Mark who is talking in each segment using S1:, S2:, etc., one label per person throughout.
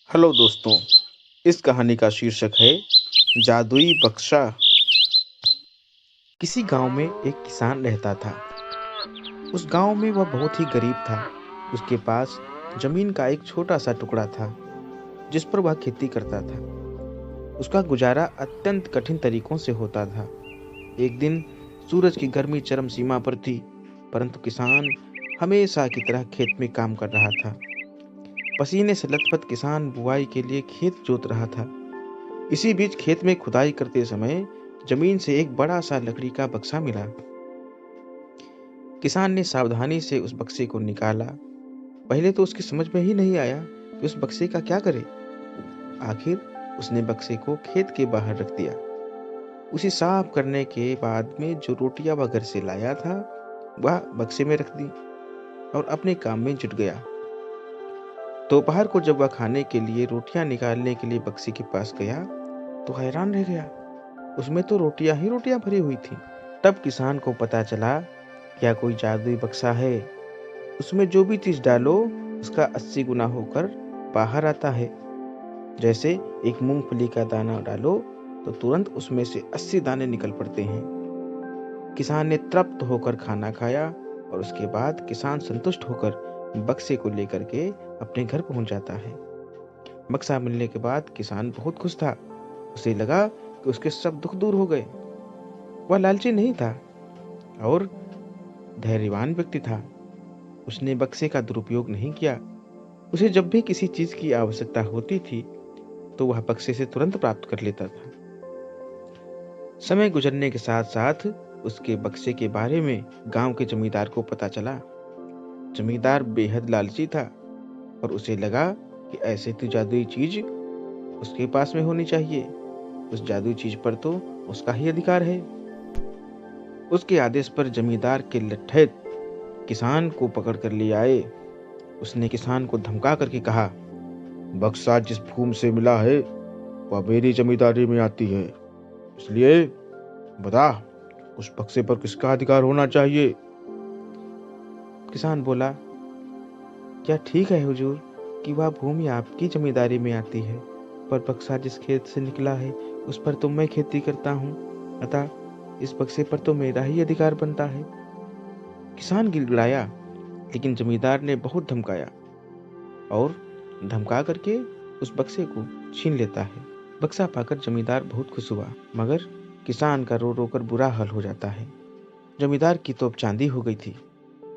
S1: Hello दोस्तों, इस कहानी का शीर्षक है जादुई बक्सा। किसी गांव में एक किसान रहता था। उस गांव में वह बहुत ही गरीब था। उसके पास जमीन का एक छोटा सा टुकड़ा था जिस पर वह खेती करता था। उसका गुजारा अत्यंत कठिन तरीकों से होता था। एक दिन सूरज की गर्मी चरम सीमा पर थी, परंतु किसान हमेशा की तरह खेत में काम कर रहा था। पसीने से लथपथ किसान बुआई के लिए खेत जोत रहा था। इसी बीच खेत में खुदाई करते समय जमीन से एक बड़ा सा लकड़ी का बक्सा मिला। किसान ने सावधानी से उस बक्से को निकाला। पहले तो उसकी समझ में ही नहीं आया कि उस बक्से का क्या करे। आखिर उसने बक्से को खेत के बाहर रख दिया। उसे साफ करने के बाद में जो रोटियां वह घर से लाया था वह बक्से में रख दी और अपने काम में जुट गया। दोपहर को जब वह खाने के लिए रोटियां निकालने के लिए बक्से के पास गया तो हैरान रह गया। उसमें तो रोटियां ही रोटियां भरी हुई थी। तब किसान को पता चला क्या कोई जादुई बक्सा है। उसमें जो भी चीज डालो उसका 80 गुना होकर बाहर आता है। जैसे एक मूंगफली का दाना डालो तो तुरंत उसमें से 80 दाने निकल पड़ते हैं। किसान ने तृप्त होकर खाना खाया और उसके बाद किसान संतुष्ट होकर बक्से को लेकर के अपने घर पहुंच जाता है। बक्सा मिलने के बाद किसान बहुत खुश था। उसे लगा कि उसके सब दुख दूर हो गए। वह लालची नहीं था और धैर्यवान व्यक्ति था। उसने बक्से का दुरुपयोग नहीं किया। उसे जब भी किसी चीज की आवश्यकता होती थी तो वह बक्से से तुरंत प्राप्त कर लेता था। समय गुजरने के साथ साथ उसके बक्से के बारे में गांव के जमींदार को पता चला। जमींदार बेहद लालची था और उसे लगा कि ऐसे तो जादुई चीज उसके पास में होनी चाहिए। उस जादुई चीज पर तो उसका ही अधिकार है। उसके आदेश पर जमींदार के लठैत किसान को पकड़ कर ले आए। उसने किसान को धमका करके कहा, बक्सा जिस भूमि से मिला है वह मेरी जमींदारी में आती है, इसलिए बता उस बक्से पर किसका अधिकार होना चाहिए। किसान बोला, क्या ठीक है हुजूर कि वह भूमि आपकी जमींदारी में आती है, पर बक्सा जिस खेत से निकला है उस पर तो मैं खेती करता हूँ, अतः इस बक्से पर तो मेरा ही अधिकार बनता है। किसान गिड़गिड़ाया, लेकिन जमींदार ने बहुत धमकाया और धमका करके उस बक्से को छीन लेता है। बक्सा पाकर जमींदार बहुत खुश हुआ, मगर किसान का रो रो कर बुरा हाल हो जाता है। जमींदार की तो अब चांदी हो गई थी।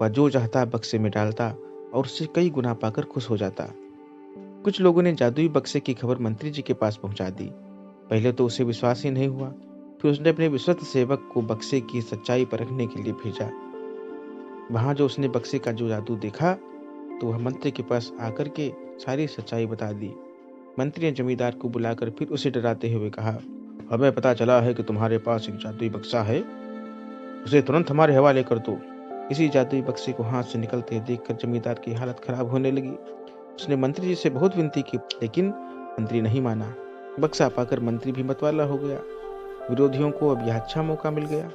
S1: वह जो चाहता बक्से में डालता और उससे कई गुना पाकर खुश हो जाता। कुछ लोगों ने जादुई बक्से की खबर मंत्री जी के पास पहुंचा दी। पहले तो उसे विश्वास ही नहीं हुआ। फिर उसने अपने विश्वस्त सेवक को बक्से की सच्चाई परखने के लिए भेजा। वहां जो उसने बक्से का जो जादू देखा तो वह मंत्री के पास आकर के सारी सच्चाई बता दी। मंत्री ने जमींदार को बुलाकर फिर उसे डराते हुए कहा, हमें पता चला है कि तुम्हारे पास एक जादुई बक्सा है, उसे तुरंत हमारे हवाले कर दो। इसी जादुई बक्से को हाथ से निकलते देखकर जमींदार की हालत खराब होने लगी। उसने मंत्री जी से बहुत विनती की, लेकिन मंत्री नहीं माना। बक्सा पाकर मंत्री भी मतवाला हो गया। विरोधियों को अब यह अच्छा मौका मिल गया।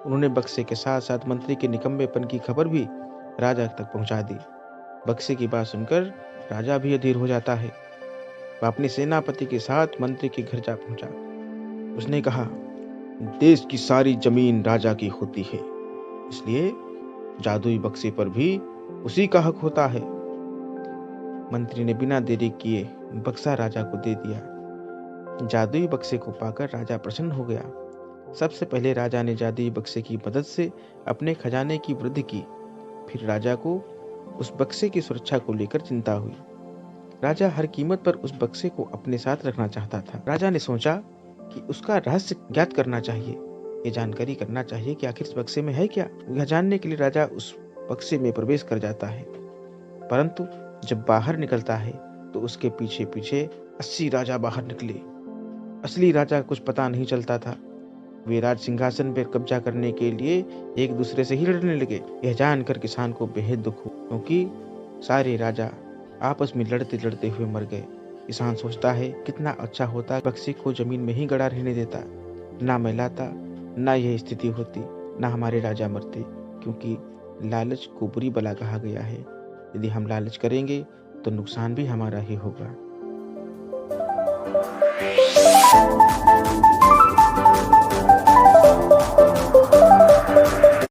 S1: उन्होंने बक्से के साथ साथ मंत्री के निकम्मेपन की खबर भी राजा तक पहुंचा दी। बक्से की बात सुनकर राजा भी अधीर हो जाता है। वह अपने सेनापति के साथ मंत्री के घर जा पहुंचा। उसने कहा, देश की सारी जमीन राजा की होती है, इसलिए जादुई बक्से पर भी उसी का हक होता है। मंत्री ने बिना देरी किए बक्सा राजा को दे दिया। जादुई बक्से को पाकर राजा प्रसन्न हो गया। सबसे पहले राजा ने जादुई बक्से की मदद से अपने खजाने की वृद्धि की। फिर राजा को उस बक्से की सुरक्षा को लेकर चिंता हुई। राजा हर कीमत पर उस बक्से को अपने साथ रखना चाहता था। राजा ने सोचा कि उसका रहस्य ज्ञात करना चाहिए। ये जानकारी करना चाहिए कि आखिर इस बक्से में है क्या। यह जानने के लिए राजा उस बक्से में प्रवेश कर जाता है, परंतु जब बाहर निकलता है तो उसके पीछे पीछे 80 राजा बाहर निकले। असली राजा कुछ पता नहीं चलता था। वे राज सिंहासन पर कब्जा करने के लिए एक दूसरे से ही लड़ने लगे। यह जानकर किसान को बेहद दुख हुआ, क्योंकि सारे राजा आपस में लड़ते लड़ते हुए मर गए। किसान सोचता है कितना अच्छा होता बक्से को जमीन में ही गड़ा रहने देता, ना मैं लाता, ना यह स्थिति होती, ना हमारे राजा मरते, क्योंकि लालच को बुरी बला कहा गया है। यदि हम लालच करेंगे तो नुकसान भी हमारा ही होगा।